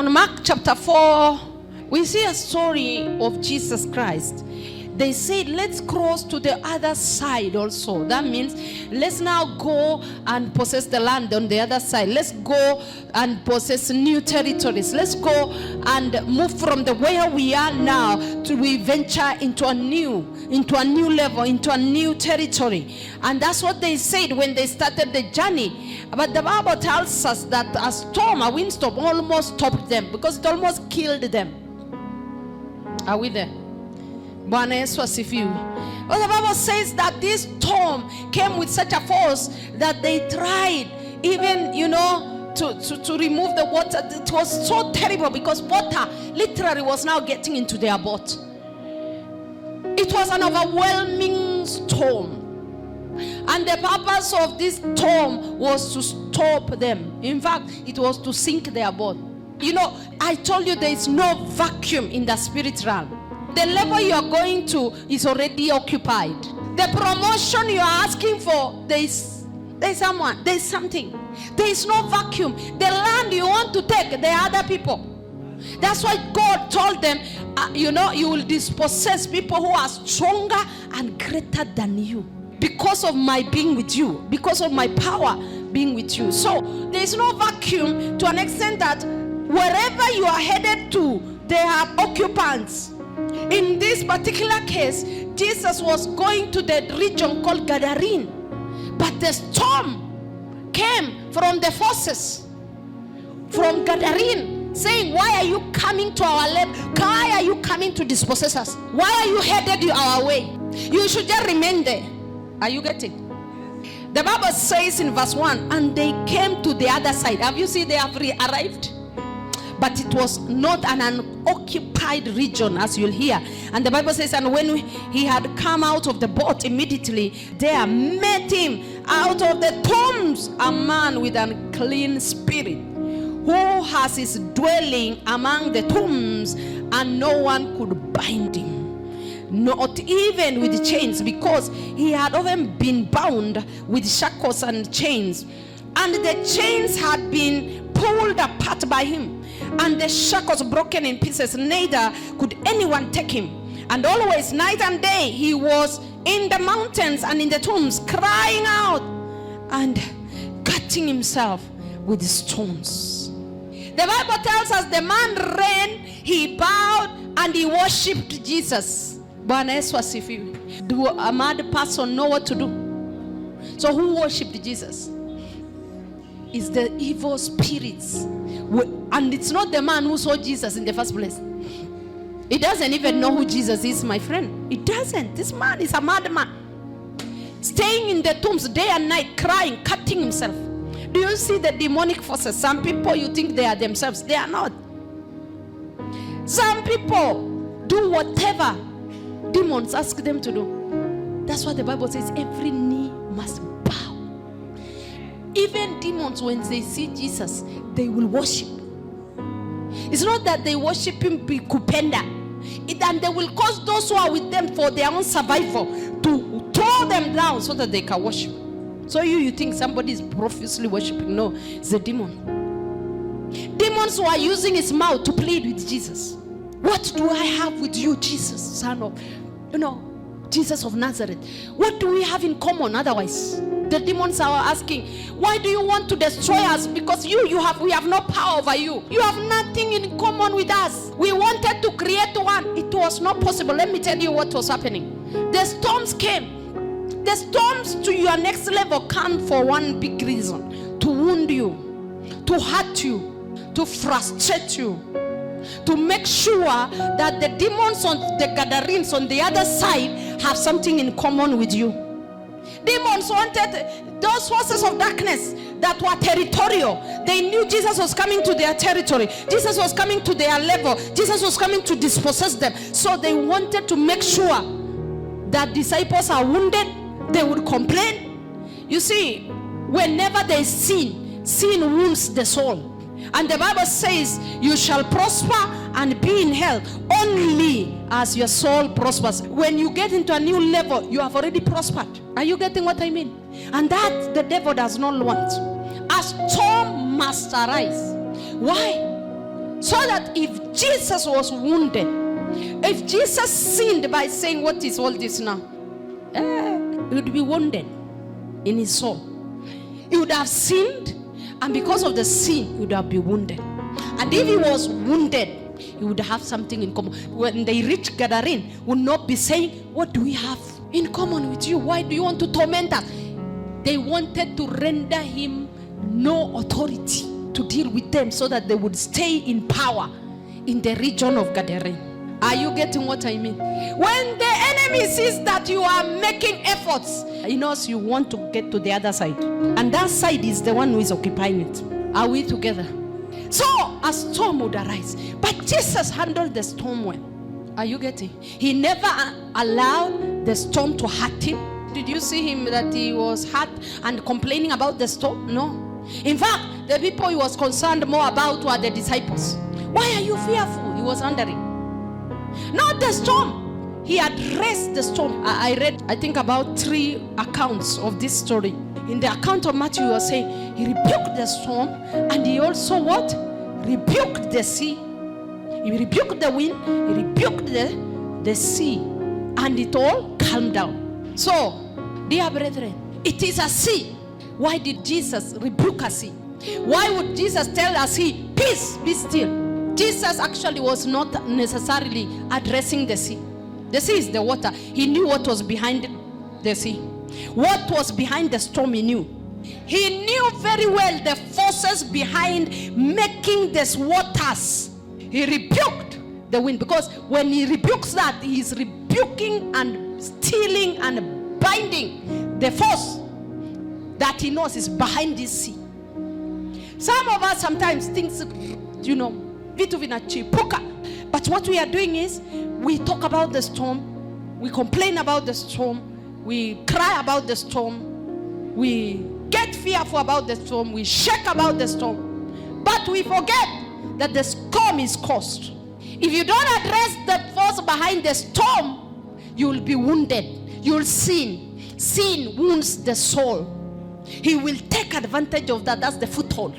On Mark chapter 4, we see a story of Jesus Christ. They said, let's cross to the other side also. That means, let's now go and possess the land on the other side. Let's go and possess new territories. Let's go and move from the where we are now to we venture into a new level, into a new territory. And that's what they said when they started the journey. But the Bible tells us that a windstorm almost stopped them because it almost killed them. Are we there? Well, the Bible says that this storm came with such a force that they tried even, to remove the water. It was so terrible because water literally was now getting into their boat. It was an overwhelming storm. And the purpose of this storm was to stop them. In fact, it was to sink their boat. I told you there is no vacuum in the spirit realm. The level you are going to is already occupied. The promotion you are asking for, there's someone, there's something. There is no vacuum. The land you want to take, there are other people. That's why God told them, you will dispossess people who are stronger and greater than you. Because of my being with you. Because of my power being with you. So, there is no vacuum to an extent that wherever you are headed to, there are occupants. In this particular case, Jesus was going to the region called Gadarene. But the storm came from the forces from Gadarene, saying, why are you coming to our land? Why are you coming to dispossess us? Why are you headed our way? You should just remain there. Are you getting? The Bible says in verse 1, and they came to the other side. Have you seen they have arrived? But it was not an unoccupied region, as you'll hear. And the Bible says, and when he had come out of the boat, immediately there met him out of the tombs a man with an unclean spirit, who has his dwelling among the tombs, and no one could bind him, not even with chains, because he had often been bound with shackles and chains. And the chains had been pulled apart by him, and the shackles broken in pieces, neither could anyone take him. And always, night and day, he was in the mountains and in the tombs, crying out and cutting himself with stones. The Bible tells us the man ran, he bowed, and he worshipped Jesus. Do a mad person know what to do? So who worshipped Jesus? It's the evil spirits. And it's not the man who saw Jesus in the first place. He doesn't even know who Jesus is, my friend. He doesn't. This man is a madman, staying in the tombs day and night, crying, cutting himself. Do you see the demonic forces? Some people, you think they are themselves. They are not. Some people do whatever demons ask them to do. That's what the Bible says. Every knee must bow. Even demons, when they see Jesus, they will worship. It's not that they worship him kupenda. And they will cause those who are with them for their own survival to throw them down so that they can worship. So you think somebody is profusely worshiping. No, it's a demon. Demons who are using his mouth to plead with Jesus. What do I have with you, Jesus, son of, Jesus of Nazareth? What do we have in common otherwise? The demons are asking, why do you want to destroy us? Because we have no power over you. You have nothing in common with us. We wanted to create one. It was not possible. Let me tell you what was happening. The storms came. The storms to your next level come for one big reason. To wound you, to hurt you, to frustrate you, to make sure that the demons on the Gadarenes on the other side have something in common with you. Demons wanted those forces of darkness that were territorial. They knew Jesus was coming to their territory. Jesus was coming to their level. Jesus was coming to dispossess them. So they wanted to make sure that disciples are wounded. They would complain. You see, whenever there is sin wounds the soul. And the Bible says, you shall prosper and be in health only as your soul prospers. When you get into a new level, you have already prospered. Are you getting what I mean? And that the devil does not want. A storm must arise. Why? So that if Jesus was wounded, if Jesus sinned by saying, what is all this now? He would be wounded in his soul. He would have sinned, and because of the sin, he would have been wounded. And if he was wounded, he would have something in common. When they reach Gadarene, would not be saying, what do we have in common with you? Why do you want to torment us? They wanted to render him no authority to deal with them, so that they would stay in power in the region of Gadarene. Are you getting what I mean? When the enemy sees that you are making efforts, he knows you want to get to the other side. And that side is the one who is occupying it. Are we together? So a storm would arise. But Jesus handled the storm well. Are you getting? He never allowed the storm to hurt him. Did you see him that he was hurt and complaining about the storm? No. In fact, the people he was concerned more about were the disciples. Why are you fearful? He was wondering. Not the storm. He addressed the storm. I read, I think, about 3 accounts of this story. In the account of Matthew, he was saying he rebuked the storm, and he also what? Rebuked the sea. He rebuked the wind, he rebuked the sea, and it all calmed down. So, dear brethren, it is a sea. Why did Jesus rebuke a sea? Why would Jesus tell a sea, peace, be still? Jesus actually was not necessarily addressing the sea. The sea is the water. He knew what was behind the sea. What was behind the storm, he knew. He knew very well the forces behind making these waters. He rebuked the wind, because when he rebukes that, he is rebuking and stealing and binding the force that he knows is behind this sea. Some of us sometimes think, but what we are doing is we talk about the storm, we complain about the storm, we cry about the storm, we get fearful about the storm, we shake about the storm, but we forget that the storm is caused. If you don't address the force behind the storm, you will be wounded. You will sin. Sin wounds the soul. He will take advantage of that. That's the foothold.